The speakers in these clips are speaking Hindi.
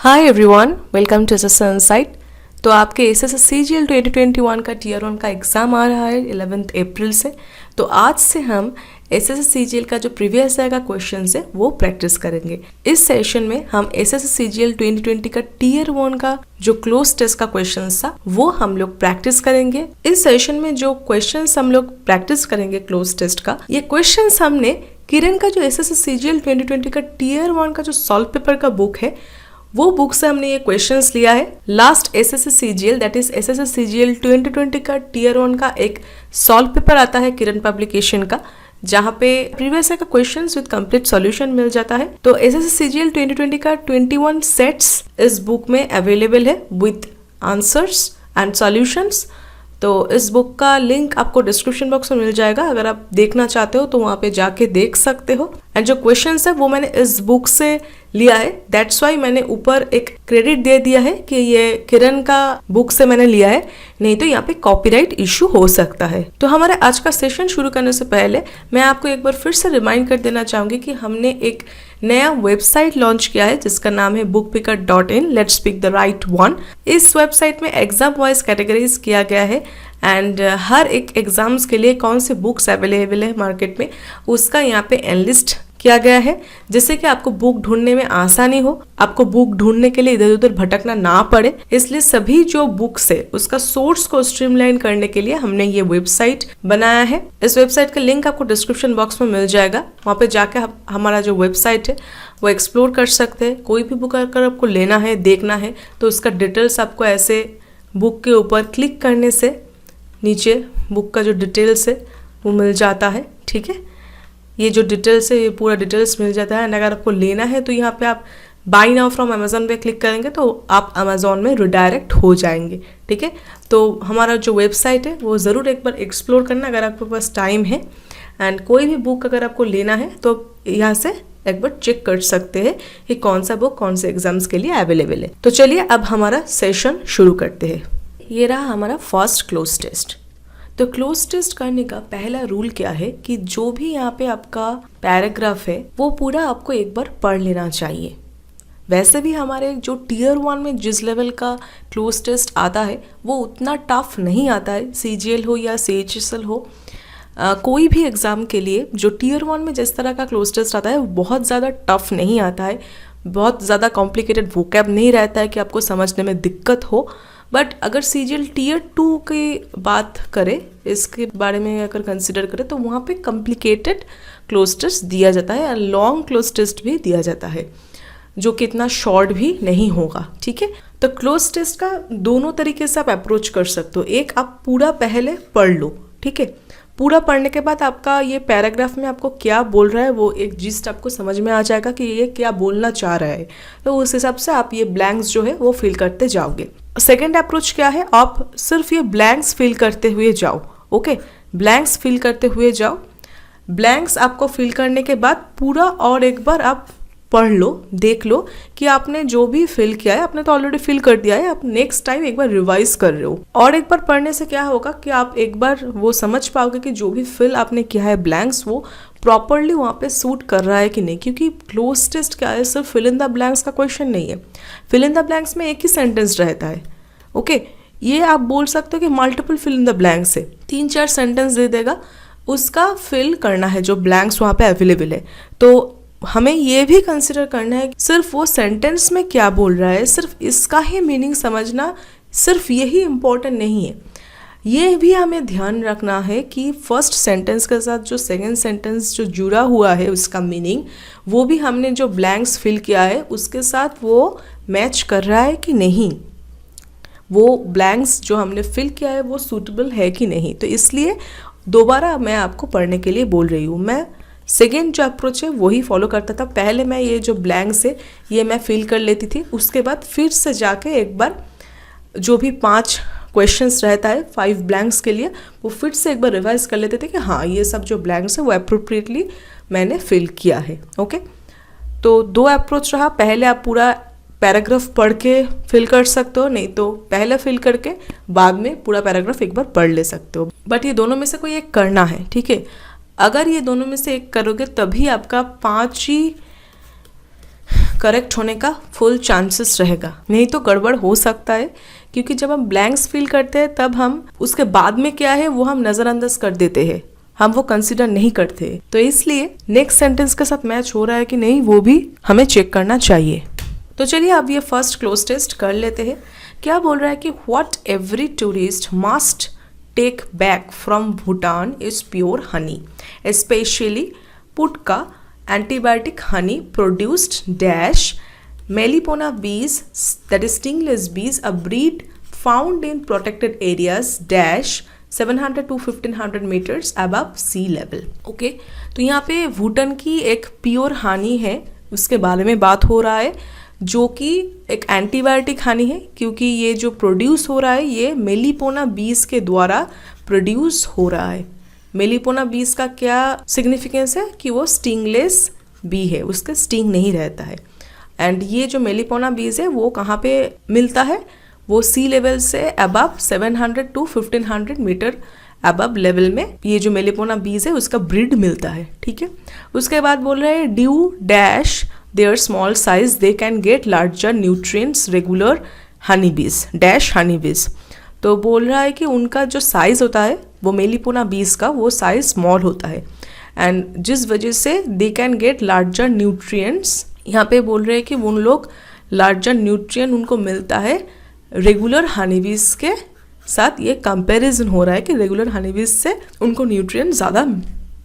Hi everyone, welcome to SS insight. तो आपके एसएस सीजीएल 2021 का टीयर 1 का एग्ज़ाम आ रहा है 11 अप्रैल से। तो आज से हम एसएस सीजीएल का जो प्रीवियस ईयर का क्वेश्चन है वो प्रैक्टिस करेंगे। इस सेशन में हम एसएस सीजीएल 2020 का टीयर 1 का जो क्लोज टेस्ट का क्वेश्चन था वो हम लोग प्रैक्टिस करेंगे। इस सेशन में जो क्वेश्चन हम लोग प्रैक्टिस करेंगे क्लोज टेस्ट का, ये क्वेश्चन हमने किरण का जो एसएस सीजीएल 2020 का टीयर 1 का जो सॉल्व पेपर का बुक है वो बुक से हमने ये क्वेश्चंस लिया है। Last SS CGL that is SS CGL 2020 का टीयर 1 का एक सॉल्व पेपर आता है किरण पब्लिकेशन का, जहाँ पे प्रीवियस ईयर का क्वेश्चंस विद कंप्लीट सॉल्यूशन मिल जाता है। तो एसएस सीजीएल 2020 का 21 सेट्स इस बुक में अवेलेबल है विद आंसर्स एंड सॉल्यूशंस। तो इस बुक का लिंक आपको डिस्क्रिप्शन बॉक्स में मिल जाएगा, अगर आप देखना चाहते हो तो वहाँ पे जाके देख सकते हो। एंड जो क्वेश्चंस है वो मैंने इस बुक से लिया है, दैट्स वाई मैंने ऊपर एक क्रेडिट दे दिया है कि ये किरण का बुक से मैंने लिया है, नहीं तो यहाँ पे कॉपीराइट इशू हो सकता है। तो हमारे आज का सेशन शुरू करने से पहले मैं आपको एक बार फिर से रिमाइंड कर देना चाहूंगी कि हमने एक नया वेबसाइट लॉन्च किया है जिसका नाम है bookpicker.in। Let's pick the right one. इस वेबसाइट में एग्जाम वाइज कैटेगराइज किया गया है एंड हर एक एग्जाम्स के लिए कौन से बुक्स अवेलेबल है मार्केट में उसका यहाँ पे एनलिस्ट किया गया है, जिससे कि आपको बुक ढूंढने में आसानी हो, आपको बुक ढूंढने के लिए इधर उधर भटकना ना पड़े। इसलिए सभी जो बुक्स है उसका सोर्स को स्ट्रीमलाइन करने के लिए हमने ये वेबसाइट बनाया है। इस वेबसाइट का लिंक आपको डिस्क्रिप्शन बॉक्स में मिल जाएगा, वहाँ पे जाके हमारा जो वेबसाइट है वो एक्सप्लोर कर सकते हैं। कोई भी बुक अगर आपको लेना है, देखना है, तो उसका डिटेल्स आपको ऐसे बुक के ऊपर क्लिक करने से नीचे बुक का जो डिटेल्स है वो मिल जाता है। ठीक है, ये जो डिटेल्स है ये पूरा डिटेल्स मिल जाता है। एंड अगर आपको लेना है तो यहाँ पे आप बाय नाउ फ्रॉम अमेजोन पे क्लिक करेंगे तो आप अमेजोन में रिडायरेक्ट हो जाएंगे। ठीक है, तो हमारा जो वेबसाइट है वो ज़रूर एक बार एक्सप्लोर करना अगर आपके पास टाइम है। एंड कोई भी बुक अगर आपको लेना है तो यहाँ से एक बार चेक कर सकते हैं कि कौन सा बुक कौन से एग्जाम्स के लिए अवेलेबल है। तो चलिए अब हमारा सेशन शुरू करते हैं। ये रहा हमारा फर्स्ट क्लोज टेस्ट। तो क्लोज टेस्ट करने का पहला रूल क्या है कि जो भी यहाँ पे आपका पैराग्राफ है वो पूरा आपको एक बार पढ़ लेना चाहिए। वैसे भी हमारे जो टीयर 1 में जिस लेवल का क्लोज टेस्ट आता है वो उतना टफ नहीं आता है, सीजीएल हो या सीएचएसएल हो। कोई भी एग्ज़ाम के लिए जो टीयर 1 में जिस तरह का क्लोज टेस्ट आता है वो बहुत ज़्यादा टफ नहीं आता है, बहुत ज़्यादा कॉम्प्लिकेटेड वोकैब नहीं रहता है कि आपको समझने में दिक्कत हो। बट अगर सीजीएल टीयर 2 की बात करें, इसके बारे में अगर कंसिडर करें तो वहाँ पे कॉम्प्लिकेटेड क्लोज टेस्ट दिया जाता है, लॉन्ग क्लोज टेस्ट भी दिया जाता है जो कि इतना शॉर्ट भी नहीं होगा। ठीक है, तो क्लोज टेस्ट का दोनों तरीके से आप अप्रोच कर सकते हो। एक, आप पूरा पहले पढ़ लो। ठीक है, पूरा पढ़ने के बाद आपका ये पैराग्राफ में आपको क्या बोल रहा है वो एक जिस्ट आपको समझ में आ जाएगा कि ये क्या बोलना चाह रहा है। तो उस हिसाब से आप ये ब्लैंक्स जो है वो फिल करते जाओगे। सेकेंड अप्रोच क्या है, आप सिर्फ ये ब्लैंक्स फिल करते हुए जाओ। ओके, ब्लैंक्स फिल करते हुए जाओ। ब्लैंक्स आपको फिल करने के बाद पूरा और एक बार आप पढ़ लो, देख लो कि आपने जो भी फिल किया है, आपने तो ऑलरेडी फिल कर दिया है, आप नेक्स्ट टाइम एक बार रिवाइज कर रहे हो। और एक बार पढ़ने से क्या होगा कि आप एक बार वो समझ पाओगे कि जो भी फिल आपने किया है ब्लैंक्स वो प्रॉपरली वहाँ पे सूट कर रहा है कि नहीं। क्योंकि क्लोज टेस्ट क्या है, सिर्फ फिल इन द ब्लैंक्स का क्वेश्चन नहीं है। फिल इन द ब्लैंक्स में एक ही सेंटेंस रहता है। ओके, ये आप बोल सकते हो कि multiple fill in the blanks है, 3-4 सेंटेंस दे देगा, उसका फिल करना है जो ब्लैंक्स वहाँ पे अवेलेबल है। तो हमें ये भी कंसिडर करना है सिर्फ वो सेंटेंस में क्या बोल रहा है, सिर्फ इसका ही मीनिंग समझना सिर्फ यही इम्पोर्टेंट नहीं है। ये भी हमें ध्यान रखना है कि फर्स्ट सेंटेंस के साथ जो सेकंड सेंटेंस जो जुड़ा हुआ है उसका मीनिंग वो भी हमने जो ब्लैंक्स फिल किया है उसके साथ वो मैच कर रहा है कि नहीं, वो ब्लैंक्स जो हमने फिल किया है वो सूटेबल है कि नहीं। तो इसलिए दोबारा मैं आपको पढ़ने के लिए बोल रही हूँ। मैं सेकेंड जो अप्रोच है वही फॉलो करता था। पहले मैं ये जो ब्लैंक्स है ये मैं फिल कर लेती थी, उसके बाद फिर से जाके एक बार जो भी 5 क्वेश्चंस रहता है 5 ब्लैंक्स के लिए वो फिर से एक बार रिवाइज कर लेते थे कि हाँ ये सब जो ब्लैंक्स है वो अप्रोप्रिएटली मैंने फिल किया है। ओके, तो 2 अप्रोच रहा। पहले आप पूरा पैराग्राफ पढ़ के फिल कर सकते हो, नहीं तो पहले फिल करके बाद में पूरा पैराग्राफ एक बार पढ़ ले सकते हो। बट ये दोनों में से कोई एक करना है। ठीक है, अगर ये दोनों में से एक करोगे तभी आपका 5 ही करेक्ट होने का फुल चांसेस रहेगा, नहीं तो गड़बड़ हो सकता है, क्योंकि जब हम ब्लैंक्स फिल करते हैं तब हम उसके बाद में क्या है वो हम नज़रअंदाज कर देते हैं, हम वो कंसिडर नहीं करते। तो इसलिए नेक्स्ट सेंटेंस के साथ मैच हो रहा है कि नहीं वो भी हमें चेक करना चाहिए। तो चलिए अब ये फर्स्ट क्लोज टेस्ट कर लेते हैं। क्या बोल रहा है कि what every tourist must take back from Bhutan is pure honey, specially putka antibiotic honey produced dash Melipona bees, that is stingless bees, a breed found in protected areas dash 700 to 1500 meters above sea level। Okay, तो यहाँ पे भूटान की एक प्योर हानी है, उसके बारे में बात हो रहा है, जो कि एक एंटीबायोटिक हानी है, क्योंकि ये जो प्रोड्यूस हो रहा है ये मेलिपोना बीज के द्वारा प्रोड्यूस हो रहा है। मेलिपोना बीज का क्या सिग्निफिकेंस है कि वो स्टिंगलेस बी है, उसका स्टिंग नहीं रहता है। एंड ये जो मेलिपोना बीज है वो कहाँ पे मिलता है, वो सी लेवल से above 700 to 1500 metre above level में ये जो मेलिपोना बीज है उसका ब्रीड मिलता है। ठीक है, उसके बाद बोल रहे हैं due dash there small size they can get larger nutrients regular Honey बीज डैश हनी बीज। तो बोल रहा है कि उनका जो साइज होता है वो मेलिपोना बीज का वो साइज स्मॉल होता है, एंड जिस वजह से दे कैन गेट लार्जर न्यूट्रिएंट्स, यहाँ पे बोल रहे हैं कि उन लोग लार्जर न्यूट्रिएंट उनको मिलता है रेगुलर हनीबीज के साथ। ये कंपैरिजन हो रहा है कि रेगुलर हनीबीज से उनको न्यूट्रिएंट ज़्यादा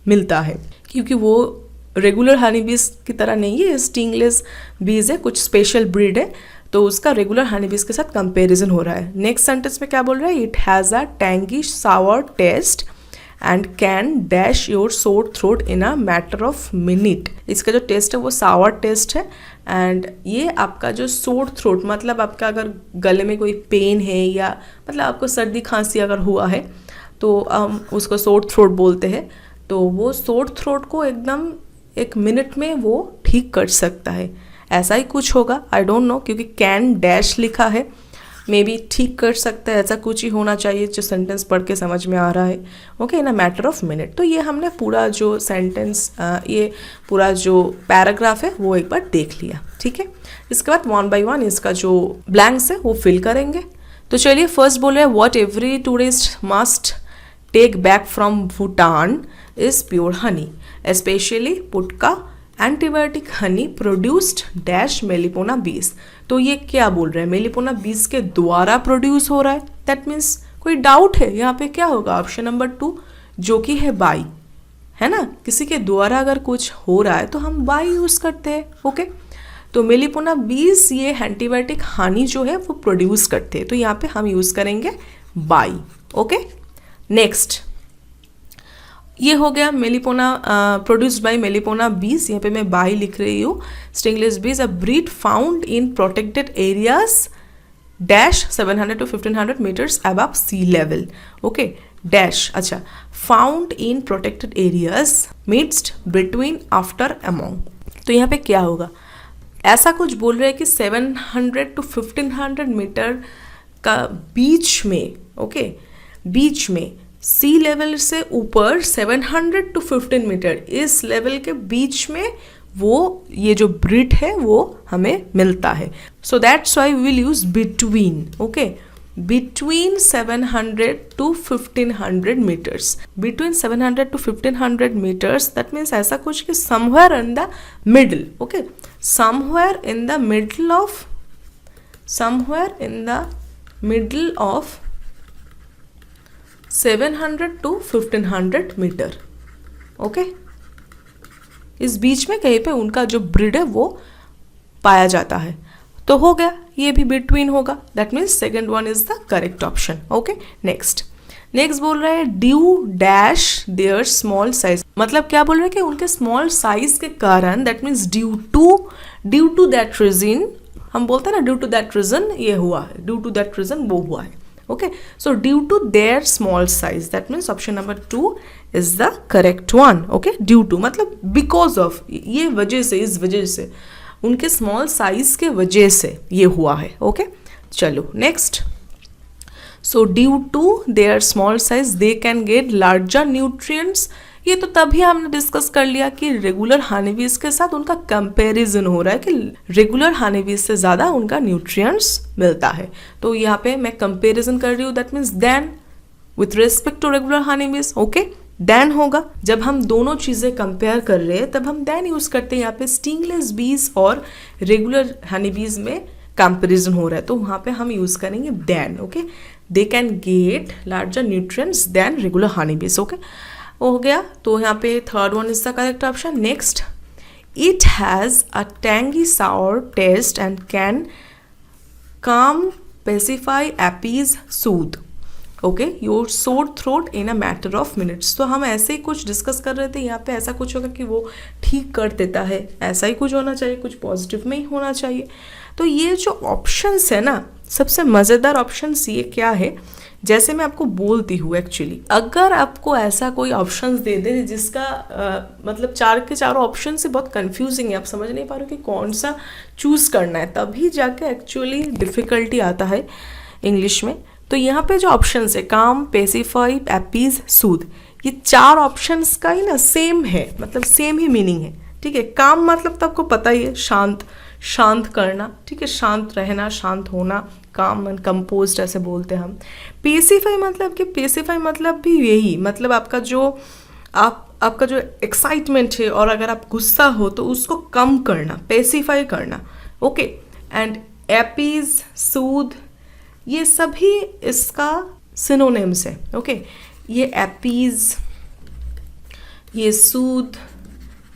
मिलता है, क्योंकि वो रेगुलर हनीबीज की तरह नहीं है, स्टिंगलेस बीज है, कुछ स्पेशल ब्रीड है, तो उसका रेगुलर हनीबीज के साथ कंपैरिजन हो रहा है। नेक्स्ट सेंटेंस में क्या बोल रहा है, it has a tangy sour taste and can dash your sore throat in a matter of minute. इसका जो टेस्ट है वो सावर टेस्ट है, एंड ये आपका जो सोर थ्रोट मतलब आपका अगर गले में कोई पेन है या मतलब आपको सर्दी खांसी अगर हुआ है तो हम उसको सोर थ्रोट बोलते हैं, तो वो सोर थ्रोट को एकदम 1 मिनट में वो ठीक कर सकता है, ऐसा ही कुछ होगा, आई डोंट नो, क्योंकि कैन डैश लिखा है, मे बी ठीक कर सकता है, ऐसा कुछ ही होना चाहिए जो सेंटेंस पढ़ के समझ में आ रहा है। Okay, in a matter of minute. तो ये हमने पूरा जो सेंटेंस ये पूरा जो पैराग्राफ है वो एक बार देख लिया। ठीक है, इसके बाद 1 by 1 इसका जो ब्लैंक्स है वो फिल करेंगे। तो चलिए फर्स्ट बोले what every tourist must take back from Bhutan is pure honey, specially putka antibiotic honey produced dash Melipona bees. तो ये क्या बोल रहे हैं, मेलिपोना बीज के द्वारा प्रोड्यूस हो रहा है, दैट मीन्स कोई डाउट है यहाँ पे, क्या होगा ऑप्शन नंबर 2 जो कि है बाई, है ना, किसी के द्वारा अगर कुछ हो रहा है तो हम बाई यूज करते हैं। ओके, तो मेलिपोना बीज ये एंटीबायोटिक हानि जो है वो प्रोड्यूस करते हैं, तो यहाँ पे हम यूज करेंगे बाई। ओके, नेक्स्ट ये हो गया मेलिपोना प्रोड्यूस्ड बाय मेलिपोना बीज, यहाँ पे मैं बाई लिख रही हूँ। Stingless bees a breed found in protected areas dash 700 to 1500 metres above sea level. Okay, dash, अच्छा, found in protected areas midst between after among. तो यहाँ पे क्या होगा, ऐसा कुछ बोल रहे हैं कि 700 टू 1500 मीटर का बीच में, ओके, बीच में सी लेवल से ऊपर 700 टू 15 मीटर इस लेवल के बीच में वो ये जो ब्रीड है वो हमें मिलता है। So that's why we will use between. Okay, between 700 to 1500 metres, between 700 to 1500 metres, that means ऐसा कुछ कि somewhere in the middle. Okay, somewhere in the middle of, somewhere in the middle of 700 to 1500 metre. Okay, इस बीच में कहीं पे उनका जो ब्रीड है वो पाया जाता है। तो हो गया, ये भी बिटवीन होगा, that means second one is the correct option. Okay, next बोल रहा है due dash there small size, मतलब क्या बोल रहे हैं कि उनके स्मॉल साइज के कारण, that means due to that reason, हम बोलते हैं ना ड्यू टू दैट रीजन ये हुआ है, ड्यू टू दैट रीजन वो हुआ है। Okay, so due to their small size, that means option number 2 is the correct one. Okay, due to मतलब because of, ये वजह से, इस वजह से, उनके small size के वजह से ये हुआ है। Okay, चलो next. So due to their small size they can get larger nutrients ये तो तभी हमने डिस्कस कर लिया कि रेगुलर हनीबीज के साथ उनका कंपैरिजन हो रहा है कि रेगुलर हनीबीज से ज़्यादा उनका न्यूट्रिएंट्स मिलता है। तो यहाँ पे मैं कंपैरिजन कर रही हूँ, that means then with respect to regular honeybees. Okay, then होगा जब हम दोनों चीज़ें कंपेयर कर रहे हैं तब हम देन यूज़ करते हैं। यहाँ पे स्टिंगलेस बीज और रेगुलर हनीबीज में कंपैरिजन हो रहा है तो वहाँ पे हम यूज़ करेंगे then. Okay, they can get larger nutrients than regular honeybees. Okay, हो गया। तो यहाँ पे third one is the correct option. Next, it has a tangy sour taste and can calm pacify appease soothe okay your sore throat in a matter of minutes. तो हम ऐसे ही कुछ डिस्कस कर रहे थे, यहाँ पे ऐसा कुछ होगा कि वो ठीक कर देता है, ऐसा ही कुछ होना चाहिए, कुछ पॉजिटिव में ही होना चाहिए। तो ये जो ऑप्शंस है ना, सबसे मज़ेदार ऑप्शंस ये क्या है, जैसे मैं आपको बोलती हूँ एक्चुअली अगर आपको ऐसा कोई ऑप्शंस दे दे जिसका मतलब चार के चारों ऑप्शन से बहुत कंफ्यूजिंग है, आप समझ नहीं पा रहे हो कि कौन सा चूज़ करना है, तभी जाके एक्चुअली डिफ़िकल्टी आता है इंग्लिश में। तो यहाँ पे जो ऑप्शंस है काम, पेसिफाई, एपीज, सूद, ये चार ऑप्शंस का ही ना सेम है, मतलब सेम ही मीनिंग है। ठीक है, काम मतलब तो आपको पता ही है शांत, शांत करना। ठीक है, शांत रहना, शांत होना, काम एंड कंपोज्ड ऐसे बोलते हैं हम। पेसिफाई मतलब कि पेसिफाई मतलब भी यही, मतलब आपका जो आपका जो एक्साइटमेंट है और अगर आप गुस्सा हो तो उसको कम करना, पेसिफाई करना। ओके, एंड एपीज, सूद, ये सभी इसका सिनोनिम्स है। ओके, ये एपीज, ये सूद,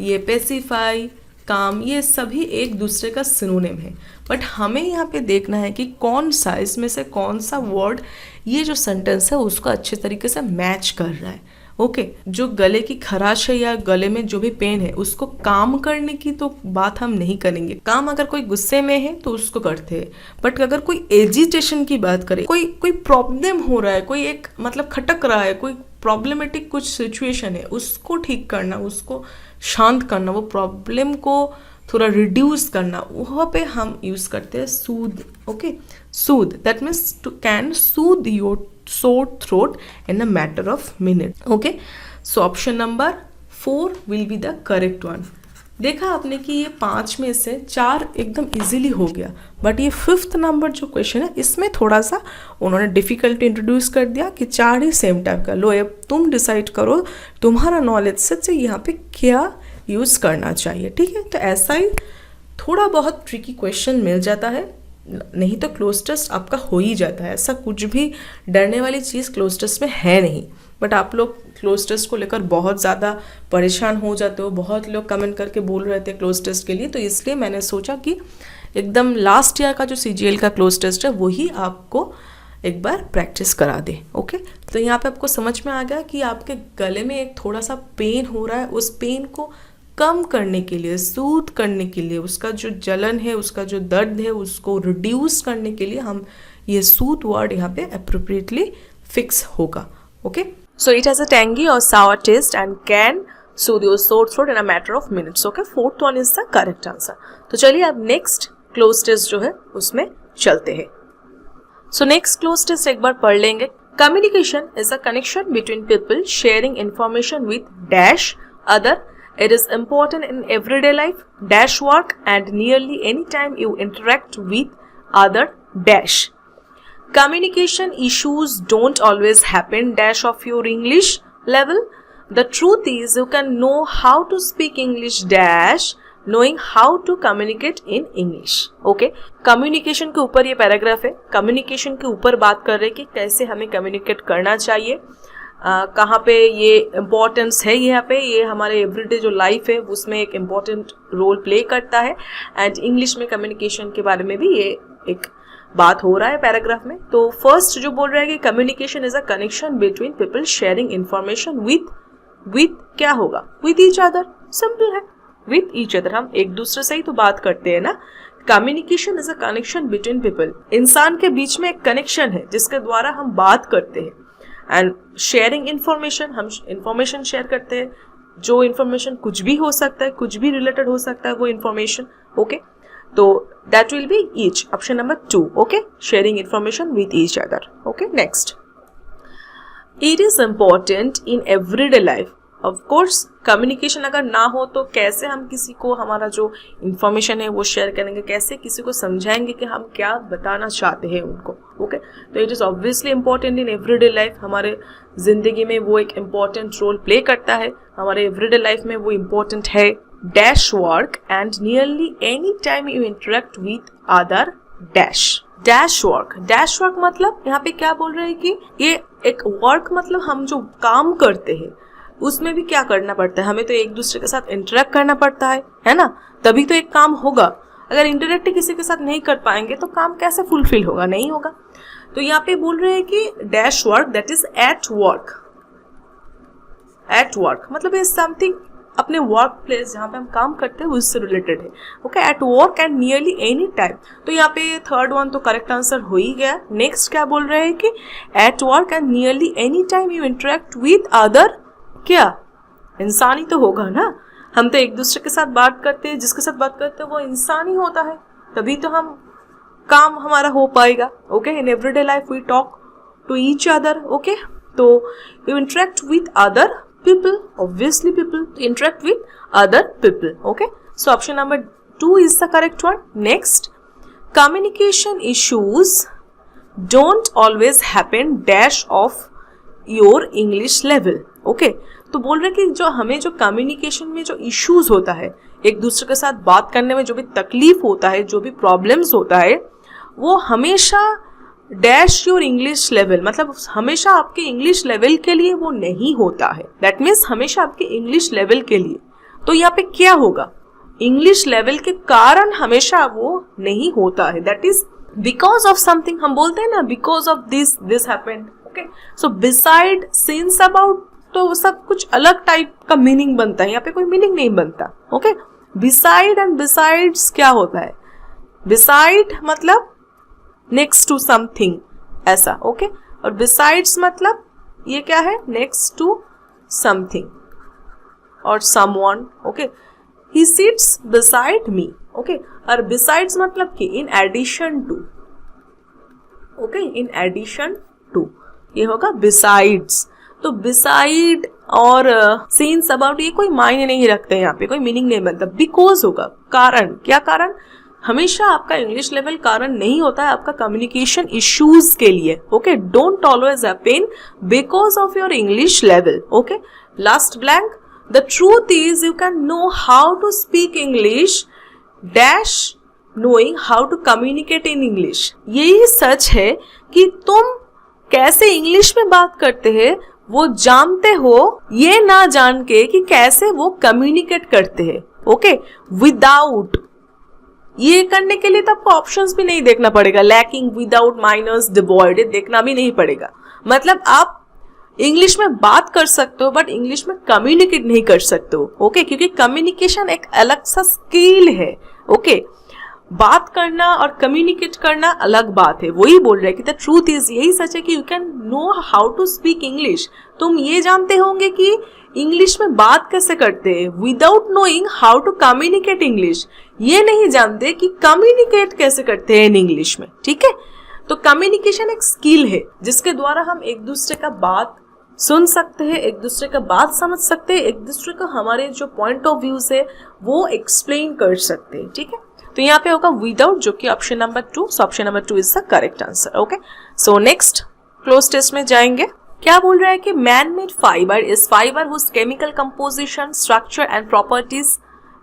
ये पेसिफाई, काम, ये सभी एक दूसरे का सिनोनिम है। बट हमें यहाँ पे देखना है कि कौन सा इसमें से कौन सा वर्ड ये जो सेंटेंस है उसको अच्छे तरीके से मैच कर रहा है। ओके, जो गले की खराश है या गले में जो भी पेन है उसको काम करने की तो बात हम नहीं करेंगे। काम अगर कोई गुस्से में है तो उसको करते हैं, बट अगर कोई एजिटेशन की बात करें, कोई प्रॉब्लम हो रहा है, कोई एक मतलब खटक रहा है, कोई प्रॉब्लमेटिक कुछ सिचुएशन है, उसको ठीक करना, उसको शांत करना, वो प्रॉब्लम को थोड़ा रिड्यूस करना, वहाँ पे हम यूज़ करते हैं soothe. Okay, soothe, that means to can soothe your sore throat in a matter of minute। okay, so option number 4 will be the correct one। देखा आपने कि ये 5 में से 4 एकदम इजीली हो गया, बट ये 5th नंबर जो क्वेश्चन है इसमें थोड़ा सा उन्होंने डिफिकल्टी इंट्रोड्यूस कर दिया कि 4 ही सेम टाइप का। लो अब तुम डिसाइड करो तुम्हारा नॉलेज से यहाँ पे क्या यूज़ करना चाहिए। ठीक है, तो ऐसा ही थोड़ा बहुत ट्रिकी क्वेश्चन मिल जाता है, नहीं तो क्लोज टेस्ट आपका हो ही जाता है। ऐसा कुछ भी डरने वाली चीज़ क्लोज टेस्ट में है नहीं, बट आप लोग क्लोज टेस्ट को लेकर बहुत ज़्यादा परेशान हो जाते हो। बहुत लोग कमेंट करके बोल रहे थे क्लोज टेस्ट के लिए, तो इसलिए मैंने सोचा कि एकदम लास्ट ईयर का जो CGL का क्लोज टेस्ट है वही आपको एक बार प्रैक्टिस करा दे। ओके, तो यहाँ पे आपको समझ में आ गया कि आपके गले में एक थोड़ा सा पेन हो रहा है, उस पेन को कम करने के लिए, सूद करने के लिए, उसका जो जलन है, उसका जो दर्द है, उसको रिड्यूस करने के लिए हम ये सूद वर्ड यहाँ पे अप्रोप्रिएटली फिक्स होगा। Okay, so it has a tangy और sour taste and can soothe your sore throat in a matter of minutes. Okay, 4th one is the correct answer. तो चलिए अब नेक्स्ट क्लोज टेस्ट जो है उसमें चलते हैं। सो नेक्स्ट क्लोज टेस्ट एक बार पढ़ लेंगे। Communication is a connection between people sharing information with dash other. It is important in everyday life, dash work, and nearly any time you interact with other dash. Communication issues don't always happen dash of your English level. The truth is you can know how to speak English dash knowing how to communicate in English. Okay? Communication के ऊपर ये पैराग्राफ है। Communication के ऊपर बात कर रहे हैं कि कैसे हमें communicate करना चाहिए, कहाँ पे ये इम्पोर्टेंस है, यहाँ पे ये हमारे एवरीडे जो लाइफ है उसमें एक इम्पॉर्टेंट रोल प्ले करता है। एंड इंग्लिश में कम्युनिकेशन के बारे में भी ये एक बात हो रहा है पैराग्राफ में। तो फर्स्ट जो बोल रहा है कि communication is a connection between people sharing information with क्या होगा, विथ ईच अदर। सिंपल है, विथ ईच अदर, हम एक दूसरे से ही तो बात करते हैं ना। Communication is a connection between people, इंसान के बीच में एक कनेक्शन है जिसके द्वारा हम बात करते हैं। एंड शेयरिंग इंफॉर्मेशन, हम इंफॉर्मेशन शेयर करते हैं, जो इंफॉर्मेशन कुछ भी हो सकता है, कुछ भी रिलेटेड हो सकता है वो इंफॉर्मेशन। ओके, तो that will be each, option number 2। Okay, sharing information with each other. Okay, next, it is important in everyday life. Of course communication अगर ना हो तो कैसे हम किसी को हमारा जो इंफॉर्मेशन है वो शेयर करेंगे, कैसे किसी को समझाएंगे कि हम क्या बताना चाहते हैं उनको। ओके, तो it is obviously important in everyday life. हमारे ज़िंदगी में वो एक इम्पॉर्टेंट रोल प्ले करता है, हमारे एवरीडे लाइफ में वो इम्पॉर्टेंट है। Dash work and nearly any time you interact with other dash. Dash work मतलब यहाँ पे क्या बोल रहे हैं कि ये एक वर्क मतलब हम जो काम करते हैं उसमें भी क्या करना पड़ता है, हमें तो एक दूसरे के साथ इंटरेक्ट करना पड़ता है ना, तभी तो एक काम होगा। अगर इंटरेक्ट किसी के साथ नहीं कर पाएंगे तो काम कैसे फुलफिल होगा, नहीं होगा। तो यहाँ पे बोल रहे हैं कि dash work that is at work. At work मतलब इज समथिंग अपने वर्क प्लेस जहाँ पे हम काम करते हैं उससे रिलेटेड है। Okay, at work and nearly any time. तो यहाँ पे थर्ड वन तो करेक्ट आंसर हो ही गया। नेक्स्ट क्या बोल रहे हैं कि at work and nearly any time you interact with other, क्या इंसान ही तो होगा ना, हम तो एक दूसरे के साथ बात करते हैं, जिसके साथ बात करते हैं वो इंसान ही होता है, तभी तो हम काम हमारा हो पाएगा। Okay, in everyday life we talk to each other. Okay, तो you interact with other people, obviously people interact with other people. Okay, so option number 2 is the correct one. Next, communication issues don't always happen dash of your English level. Okay, तो बोल रहे कि जो हमें जो कम्युनिकेशन में जो इश्यूज होता है, एक दूसरे के साथ बात करने में जो भी तकलीफ होता है, जो भी प्रॉब्लम्स होता है, वो हमेशा डैश योर इंग्लिश लेवल मतलब हमेशा आपके इंग्लिश लेवल के लिए वो नहीं होता है। दैट मीन्स हमेशा आपके इंग्लिश लेवल के लिए। तो यहाँ पे क्या होगा, इंग्लिश लेवल के कारण हमेशा वो नहीं होता है। That is because of something, हम बोलते हैं ना because of this happened. Okay, so beside, since, about, तो वो सब कुछ अलग टाइप का मीनिंग बनता है, यहाँ पे कोई मीनिंग नहीं बनता। ओके, बिसाइड एंड बिसाइड्स क्या होता है, बिसाइड मतलब नेक्स्ट टू समथिंग ऐसा। ओके, और बिसाइड्स मतलब ये क्या है, नेक्स्ट टू समथिंग और someone. Okay, he sits beside me. Okay, और बिसाइड्स मतलब कि in addition to. Okay, in addition to ये होगा बिसाइड्स। तो बिसाइड और सिंस, अबाउट ये कोई मायने नहीं रखते, यहाँ पे कोई मीनिंग नहीं बनता। बिकॉज होगा कारण, क्या कारण, हमेशा आपका इंग्लिश लेवल कारण नहीं होता है आपका कम्युनिकेशन इश्यूज के लिए। Okay, don't always happen because of your English level. Okay, last blank, the truth is you can know how to speak English dash knowing how to communicate in English. यही सच है कि तुम कैसे इंग्लिश में बात करते हैं वो जानते हो, ये ना जान के कि कैसे वो कम्युनिकेट करते हैं। ओके, विदाउट, ये करने के लिए तो आपको ऑप्शंस भी नहीं देखना पड़ेगा, लैकिंग, विदाउट, माइनस, डिवॉइड देखना भी नहीं पड़ेगा। मतलब आप इंग्लिश में बात कर सकते हो बट इंग्लिश में कम्युनिकेट नहीं कर सकते हो। ओके, क्योंकि कम्युनिकेशन एक अलग सा स्किल है। ओके, बात करना और कम्युनिकेट करना अलग बात है। वही बोल रहे हैं कि द ट्रूथ इज, यही सच है कि you can know how to speak English. तुम ये जानते होंगे कि इंग्लिश में बात कैसे करते हैं, without knowing how to communicate English, ये नहीं जानते कि कम्युनिकेट कैसे करते हैं इन इंग्लिश में। ठीक है, तो कम्युनिकेशन एक स्किल है जिसके द्वारा हम एक दूसरे का बात सुन सकते हैं, एक दूसरे का बात समझ सकते हैं, एक दूसरे को हमारे जो पॉइंट ऑफ व्यू है वो एक्सप्लेन कर सकते हैं। ठीक है, तो यहाँ पे होगा विदाउट, जो कि option number 2। So option number 2 is the correct answer. Okay, so next cloze test में जाएंगे। क्या बोल रहा है कि man made fibre is fibre whose chemical composition, structure and properties,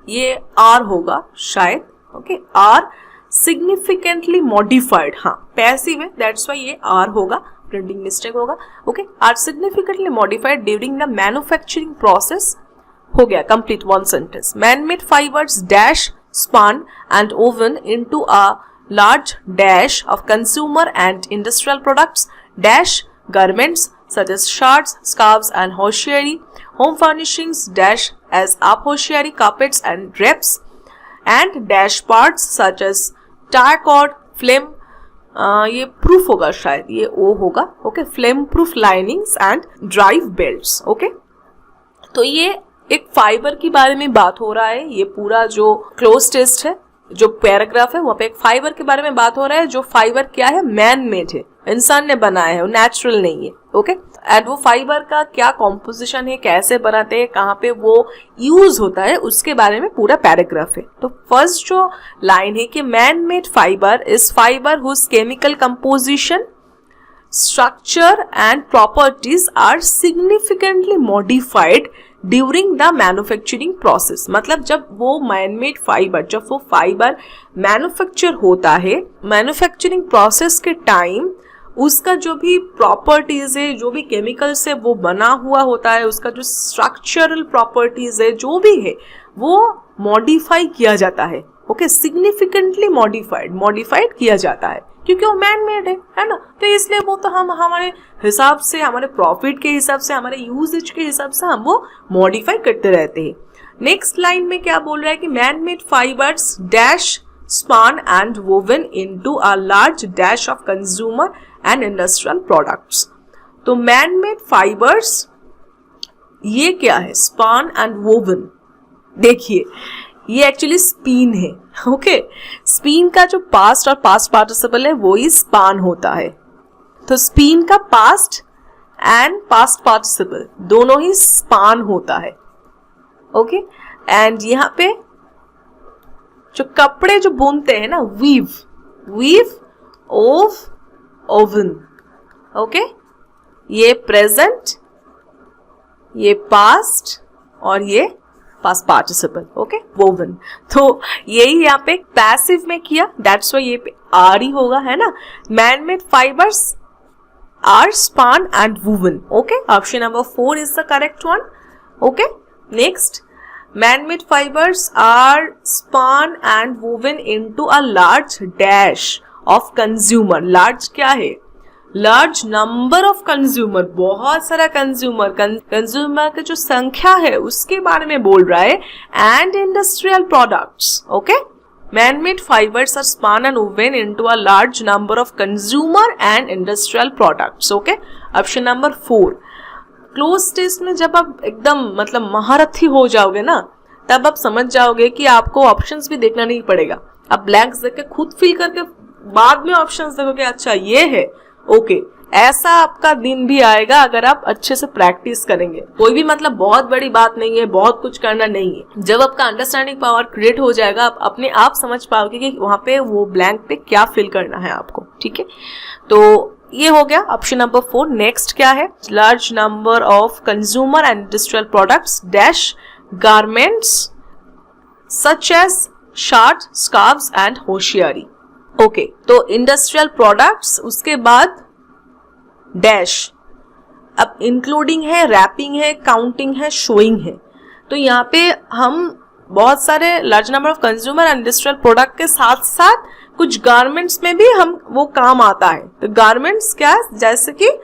ये आर होगा शायद। ओके, आर सिग्निफिकेंटली मॉडिफाइड, हाँ पैसिव है दैट्स वाई ये आर होगा, प्रिंटिंग मिस्टेक होगा। Okay, are significantly modified during the manufacturing process, हो गया complete one sentence. Man made fibres dash spun and woven into a large dash of consumer and industrial products dash garments such as shirts, scarves and hosiery, home furnishings dash as hosiery, carpets and drapes, and dash parts such as tire cord, flame, ये प्रूफ होगा शायद, ये ओ होगा। Okay, flame proof linings and drive belts. Okay, तो ये एक फाइबर के बारे में बात हो रहा है। ये पूरा जो क्लोज टेस्ट है, जो पैराग्राफ है, वहाँ पे एक फाइबर के बारे में बात हो रहा है। जो फाइबर क्या है, मैन मेड है, इंसान ने बनाया है, वो नेचुरल नहीं है। ओके, एंड वो फाइबर का क्या कॉम्पोजिशन है, कैसे बनाते हैं, कहाँ पे वो यूज होता है, उसके बारे में पूरा पैराग्राफ है। तो फर्स्ट जो लाइन है कि man made fibre is fibre whose chemical composition, structure and properties are significantly modified during the manufacturing process। मतलब जब वो man-made fiber, जब वो फाइबर मैन्युफैक्चर होता है, मैन्युफैक्चरिंग प्रोसेस के टाइम उसका जो भी प्रॉपर्टीज है, जो भी केमिकल से वो बना हुआ होता है, उसका जो स्ट्रक्चरल प्रॉपर्टीज है, जो भी है वो मॉडिफाई किया जाता है। ओके, सिग्निफिकेंटली मॉडिफाइड किया जाता है क्योंकि वो मैन मेड है ना, तो इसलिए वो तो हम हमारे हिसाब से, हमारे प्रॉफिट के हिसाब से, हमारे यूजेज के हिसाब से हम वो मॉडिफाई करते रहते हैं। नेक्स्ट लाइन में क्या बोल रहा है कि man made fibres dash span and woven into a large dash of consumer and industrial products. तो मैन मेड फाइबर्स ये क्या है, स्पान एंड वोवन। देखिए ये एक्चुअली स्पीन है। ओके, स्पीन का जो पास्ट और पास्ट पार्टिसिपल है वो ही स्पान होता है। तो स्पीन का पास्ट एंड पास्ट पार्टिसिपल दोनों ही स्पान होता है। ओके, एंड यहाँ पे जो कपड़े जो बुनते हैं ना, वीव ऑफ ओवन। ओके, ये प्रेजेंट, ये पास्ट और ये पास्ट पार्टिसिपल। Okay, woven. तो यही यहाँ पे पैसिव में किया, दैट्स वाई ये पे आर ही होगा, है ना। Man made fibres are spun and woven. Okay, option number 4 is the correct one. Okay, next, man made fibres are spun and woven into a large dash of consumer. Large क्या है, लार्ज नंबर ऑफ कंज्यूमर, बहुत सारा कंज्यूमर की जो संख्या है उसके बारे में बोल रहा है, and industrial products. Okay, man made fibres are spun and woven into a large number of consumer and industrial products. Okay, option number 4। Cloze test में जब आप एकदम मतलब महारथी हो जाओगे ना, तब आप समझ जाओगे कि आपको ऑप्शंस भी देखना नहीं पड़ेगा। आप ब्लैंक्स देख के खुद फिल करके बाद में ऑप्शंस देखोगे, अच्छा ये है। ओके, ऐसा आपका दिन भी आएगा अगर आप अच्छे से प्रैक्टिस करेंगे। कोई भी मतलब बहुत बड़ी बात नहीं है, बहुत कुछ करना नहीं है। जब आपका अंडरस्टैंडिंग पावर क्रिएट हो जाएगा, आप अपने आप समझ पाओगे कि वहां पे वो ब्लैंक पे क्या फिल करना है आपको। ठीक है, तो ये हो गया ऑप्शन नंबर 4। नेक्स्ट क्या है, large number of consumer and industrial products dash garments such as short, scarves and hosiery. Okay, तो इंडस्ट्रियल प्रोडक्ट्स, उसके बाद डैश, अब इंक्लूडिंग है, रैपिंग है, काउंटिंग है, शोइंग है। तो यहाँ पे हम बहुत सारे large number of consumer and industrial product के साथ साथ कुछ गारमेंट्स में भी हम वो काम आता है। तो गारमेंट्स क्या है, जैसे कि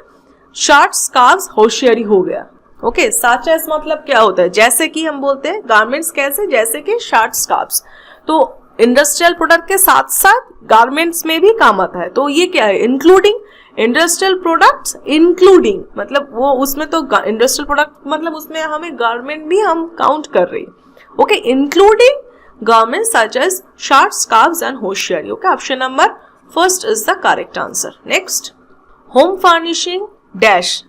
शर्ट, स्कार्व्स, होशियारी हो गया। ओके, सच एज मतलब क्या होता है, जैसे कि हम बोलते हैं गारमेंट्स कैसे, जैसे कि शर्ट, स्कार्व्स। तो इंडस्ट्रियल प्रोडक्ट के साथ साथ गारमेंट्स में भी काम आता है। तो ये क्या है, इंक्लूडिंग इंडस्ट्रियल प्रोडक्ट्स, इंक्लूडिंग मतलब वो उसमें तो इंडस्ट्रियल प्रोडक्ट मतलब उसमें हमें गारमेंट भी हम काउंट कर रहे हैं। Okay, including garments such as shirts, scarves and hosiery. Okay, option number 1 is the correct answer. Next, home furnishing dash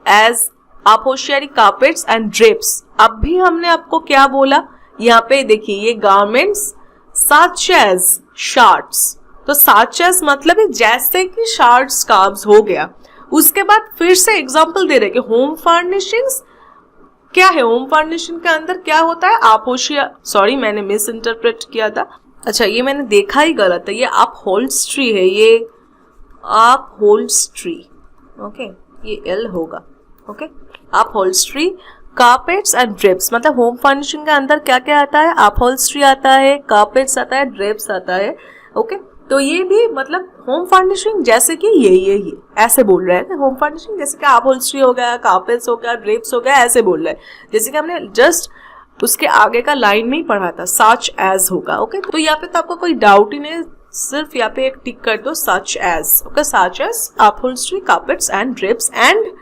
as आप होशियारी, कार्पेट्स एंड ड्रेप्स। अब भी हमने आपको क्या बोला, यहाँ पे देखिए ये गारमेंट्स such as shirts, तो such as मतलब है जैसे कि shirts, scarves हो गया। उसके बाद फिर से एग्जांपल दे रहे कि होम फर्निशिंग्स क्या है, होम फर्निशिंग के अंदर क्या होता है, आप होशियार, सॉरी मैंने मिस इंटरप्रेट किया था। अच्छा, ये मैंने देखा ही गलत है, ये आप होल्स्ट्री है, ये आप होल्स्ट्री। ओके, ये एल होगा। ओके, आप होल्स्ट्री, कार्पेट्स एंड ड्रेप्स मतलब होम फर्निशिंग के अंदर क्या क्या आता है, अपहोल्स्ट्री आता है, कार्पेट्स आता है, ड्रेप्स आता है। ओके, तो ये भी मतलब होम फर्निशिंग जैसे कि ये ऐसे बोल रहे हैं, होम फर्निशिंग जैसे कि अपहोल्स्ट्री हो गया, कार्पेट्स हो गया, ड्रेप्स हो गया, ऐसे बोल रहे हैं। जैसे कि हमने जस्ट उसके आगे का लाइन में ही पढ़ा था, सच एज होगा। ओके, तो यहाँ पे तो आपको कोई डाउट ही नहीं, सिर्फ यहाँ पे एक टिक कर दो, such as. Okay, such as upholstery, carpets and drapes, and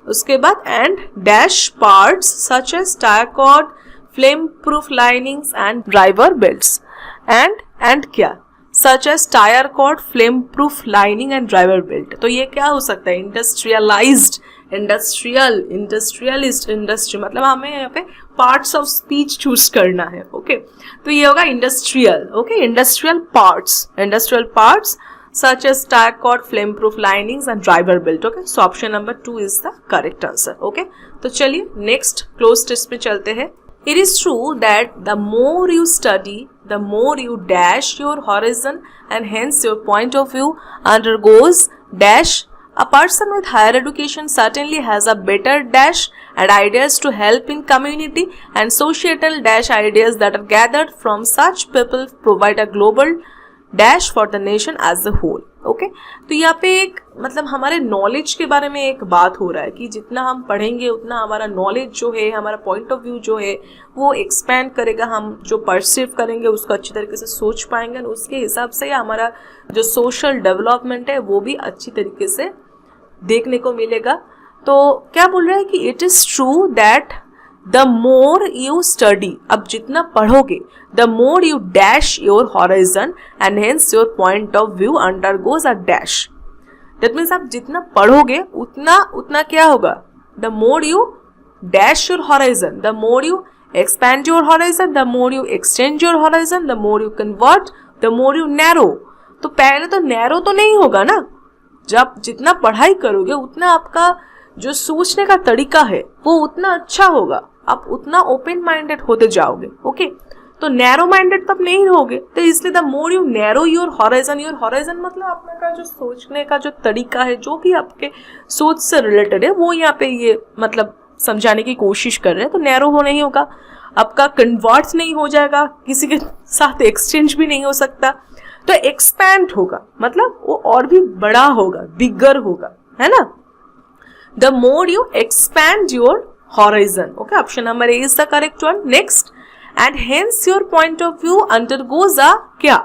उसके बाद and dash parts such as tyre cord, flame proof linings and driver belts. And क्या, such as tyre cord, flame proof lining and driver belt. तो ये क्या हो सकता है? इंडस्ट्रियलाइज्ड, इंडस्ट्रियलिस्ट, इंडस्ट्री मतलब हमें यहाँ पे पार्ट्स ऑफ स्पीच चूज करना है। ओके तो ये होगा industrial. Okay industrial parts such as tire cord, flame proof linings and driver belt। okay so option number 2 is the correct answer। okay तो चलिए नेक्स्ट क्लोज टेस्ट पे चलते हैं। It is true that the more you study, the more you dash your horizon and hence your point of view undergoes dash। A person with higher education certainly has a better dash and ideas to help in community and societal dash ideas that are gathered from such people provide a global dash for the nation as a whole. Okay तो यहाँ पे एक मतलब हमारे नॉलेज के बारे में एक बात हो रहा है कि जितना हम पढ़ेंगे उतना हमारा नॉलेज जो है, हमारा पॉइंट ऑफ व्यू जो है वो एक्सपैंड करेगा। हम जो परसीव करेंगे उसको अच्छी तरीके से सोच पाएंगे और उसके हिसाब से हमारा जो सोशल डेवलपमेंट है वो भी अच्छी तरीके से देखने को मिलेगा। तो क्या बोल रहा है कि it is true that the more you study, अब जितना पढ़ोगे the more you dash your horizon and hence your point of view undergoes a dash. That means आप जितना पढ़ोगे उतना क्या होगा? The more you dash your horizon, the more you expand your horizon, the more you extend your horizon, the more you convert, the more you narrow. तो पहले तो नैरो तो नहीं होगा ना। जब जितना पढ़ाई करोगे उतना आपका जो सोचने का तरीका है वो उतना अच्छा होगा, आप उतना ओपन माइंडेड होते जाओगे। ओके तो नैरो माइंडेड तब नहीं रहोगे। तो इसलिए the more you narrow your horizon मतलब आपका जो सोचने का जो तरीका है, जो भी आपके सोच से रिलेटेड है वो यहाँ पे ये मतलब समझाने की कोशिश कर रहे हैं। तो नैरो हो नहीं होगा, आपका कन्वर्ट नहीं हो जाएगा, किसी के साथ एक्सचेंज भी नहीं हो सकता। तो एक्सपैंड होगा मतलब वो और भी बड़ा होगा, बिगर होगा, है ना। The more you expand your horizon। okay option number A is the correct one। next and hence your point of view undergoes a क्या?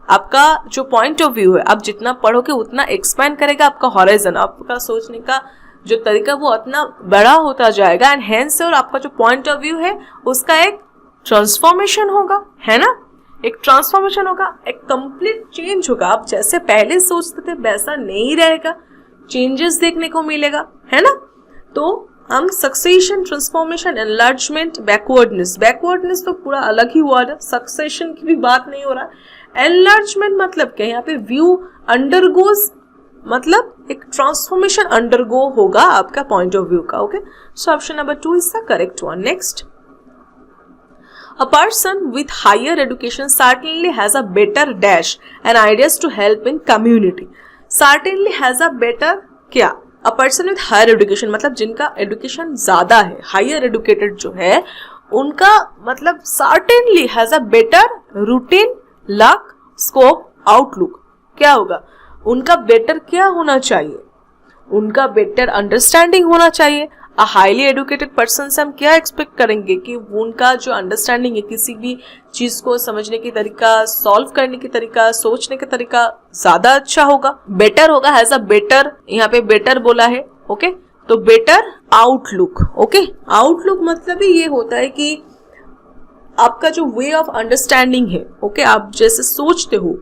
आपका जो point of view है, आप जितना पढ़ोगे उतना expand करेगा आपका horizon, आपका सोचने का जो तरीका वो उतना बड़ा होता जाएगा। and hence और आपका जो point of view है उसका एक transformation होगा, है ना। एक ट्रांसफॉर्मेशन होगा, एक कंप्लीट चेंज होगा। आप जैसे पहले सोचते थे वैसा नहीं रहेगा, चेंजेस देखने को मिलेगा, है ना। तो हम सक्सेशन, ट्रांसफॉर्मेशन, एनलार्जमेंट, बैकवर्डनेस तो पूरा अलग ही हुआ है, सक्सेशन की भी बात नहीं हो रहा। एनलार्जमेंट मतलब क्या? यहाँ पे व्यू अंडरगोज मतलब एक ट्रांसफॉर्मेशन अंडरगो होगा आपका पॉइंट ऑफ व्यू का। Okay so option number 2 is the correct one. Next A person with higher education certainly has a better dash and ideas to help in community। certainly has a better क्या? A person with higher education मतलब जिनका एडुकेशन ज़्यादा है, हायर एडुकेटेड जो है उनका मतलब certainly has a better routine, luck, scope, outlook। क्या होगा? उनका बेटर क्या होना चाहिए? उनका बेटर अंडरस्टैंडिंग होना चाहिए। अ हाईली एडुकेटेड पर्सन से हम क्या एक्सपेक्ट करेंगे कि उनका जो अंडरस्टैंडिंग है किसी भी चीज को समझने की तरीका, सॉल्व करने की तरीका, सोचने का तरीका ज्यादा अच्छा होगा, बेटर होगा, हैज अ बेटर, यहाँ पे बेटर बोला है। ओके तो बेटर आउटलुक। ओके आउटलुक मतलब ही ये होता है कि आपका जो वे ऑफ अंडरस्टैंडिंग है, ओके आप जैसे सोचते हो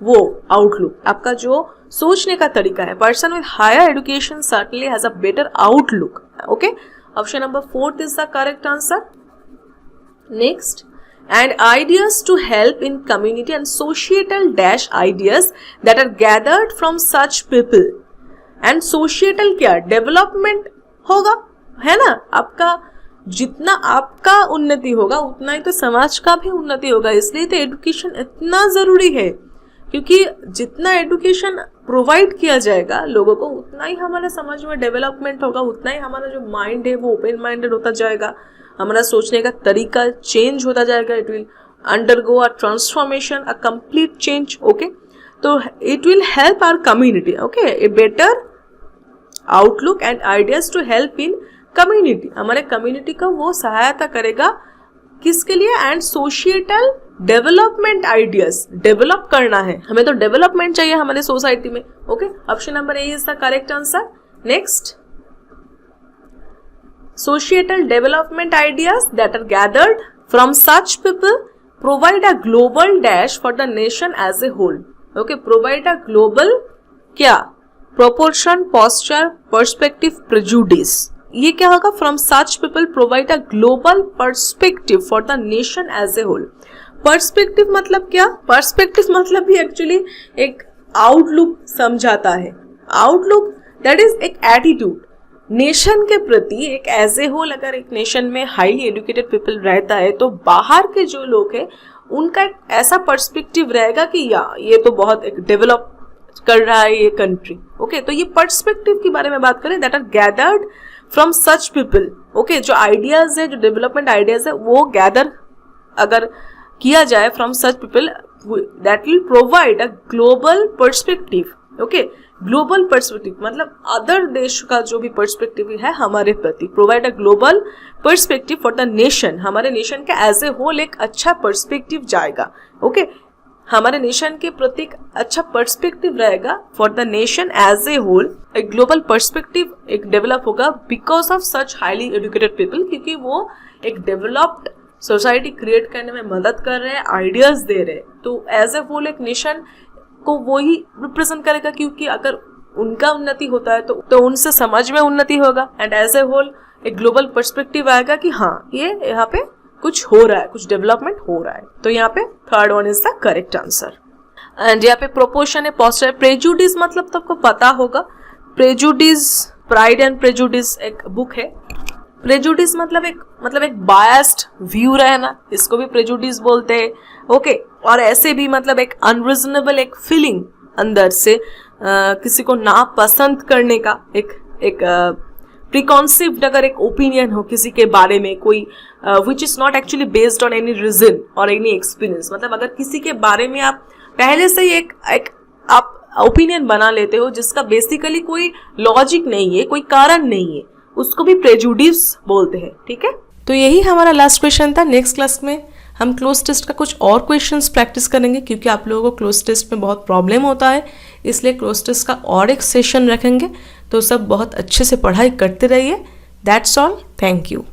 वो आउटलुक, आपका जो सोचने का तरीका है। Person with higher education certainly has a better outlook. Okay option number 4 is the correct answer. Next and ideas to help in community and societal dash ideas that are gathered from such people। and societal क्या? डेवलपमेंट होगा, है ना। आपका जितना आपका उन्नति होगा उतना ही तो समाज का भी उन्नति होगा। इसलिए तो एजुकेशन इतना जरूरी है, क्योंकि जितना एजुकेशन प्रोवाइड किया जाएगा लोगों को उतना ही हमारे समाज में डेवलपमेंट होगा, उतना ही हमारा जो माइंड है वो ओपन माइंडेड होता जाएगा, हमारा सोचने का तरीका चेंज होता जाएगा। It will undergo a transformation, a complete change. Okay तो it will help our community. Okay a better outlook and ideas to help in community, हमारे कम्युनिटी को वो सहायता करेगा किसके लिए? And societal development ideas, develop करना है हमें, तो डेवलपमेंट चाहिए हमारे सोसाइटी में। Okay option number A is the correct answer. Next societal development ideas that are gathered from such people provide a global dash for the nation as a whole. Okay, provide a global क्या, प्रोपोर्शन, पोस्चर, पर्सपेक्टिव, प्रेजुडिस. ये क्या होगा, from such people provide a global perspective for the nation as a whole. Perspective मतलब क्या, पर्सपेक्टिव मतलब भी एक्चुअली एक आउटलुक समझाता है. आउटलुक दैट इज एक एटीट्यूड नेशन के प्रति. एक एज ए होल अगर एक नेशन में हाईली एजुकेटेड पीपल रहता है तो बाहर के जो लोग हैं उनका एक ऐसा पर्सपेक्टिव रहेगा कि या ये तो बहुत एक डेवलप कर रहा है ये कंट्री. ओके, तो ये पर्सपेक्टिव के बारे में बात करें, that are gathered from such people. Okay, जो आइडियाज है, जो डेवलपमेंट आइडियाज है, वो गैदर अगर किया जाए from such people, that will provide a global perspective. Okay, global perspective मतलब अदर देश का जो भी पर्सपेक्टिव है हमारे प्रति, provide a global perspective for the nation. हमारे नेशन का एज ए होल एक अच्छा पर्सपेक्टिव जाएगा. ओके, हमारे नेशन के प्रति एक अच्छा पर्सपेक्टिव रहेगा for the nation as a whole. एक ग्लोबल पर्सपेक्टिव एक डेवलप होगा because of such highly educated people, क्योंकि वो एक डेवलप्ड सोसाइटी क्रिएट करने में मदद कर रहे हैं, आइडियाज दे रहे हैं. तो एज ए होल एक नेशन को वो ही रिप्रेजेंट करेगा, क्योंकि अगर उनका उन्नति होता है तो उनसे समझ में उन्नति होगा. एंड एज ए होल एक ग्लोबल पर्सपेक्टिव आएगा कि हाँ ये यहाँ पे कुछ हो रहा है, कुछ डेवलपमेंट हो रहा है. तो यहाँ पे third one is the correct answer. And यहाँ पे प्रोपोर्शन है, पोस्चर. प्रेजुडिस मतलब तो आपको पता होगा. प्रेजुडिस, प्राइड एंड प्रेजुडिस एक बुक है. प्रेजुडिस मतलब एक बायस्ड व्यू रहना, इसको भी प्रेजुडिस बोलते हैं. ओके, और ऐसे भी मतलब एक अनरीजनेबल एक फीलिंग अंदर से किसी को ना पसंद करने का एक प्रीकॉन्सिव्ड अगर एक ओपिनियन हो किसी के बारे में, कोई which is not actually based on any reason और एनी एक्सपीरियंस. मतलब अगर किसी के बारे में आप पहले से ही एक आप ओपिनियन बना लेते हो जिसका बेसिकली कोई लॉजिक नहीं है, कोई कारण नहीं है, उसको भी प्रेजुडिस बोलते हैं. ठीक है, तो यही हमारा लास्ट क्वेश्चन था. नेक्स्ट क्लास में हम क्लोज टेस्ट का कुछ और क्वेश्चंस प्रैक्टिस करेंगे, क्योंकि आप लोगों को क्लोज टेस्ट में बहुत प्रॉब्लम होता है, इसलिए क्लोज टेस्ट का और एक सेशन रखेंगे. तो सब बहुत अच्छे से पढ़ाई करते रहिए. That's all. Thank you.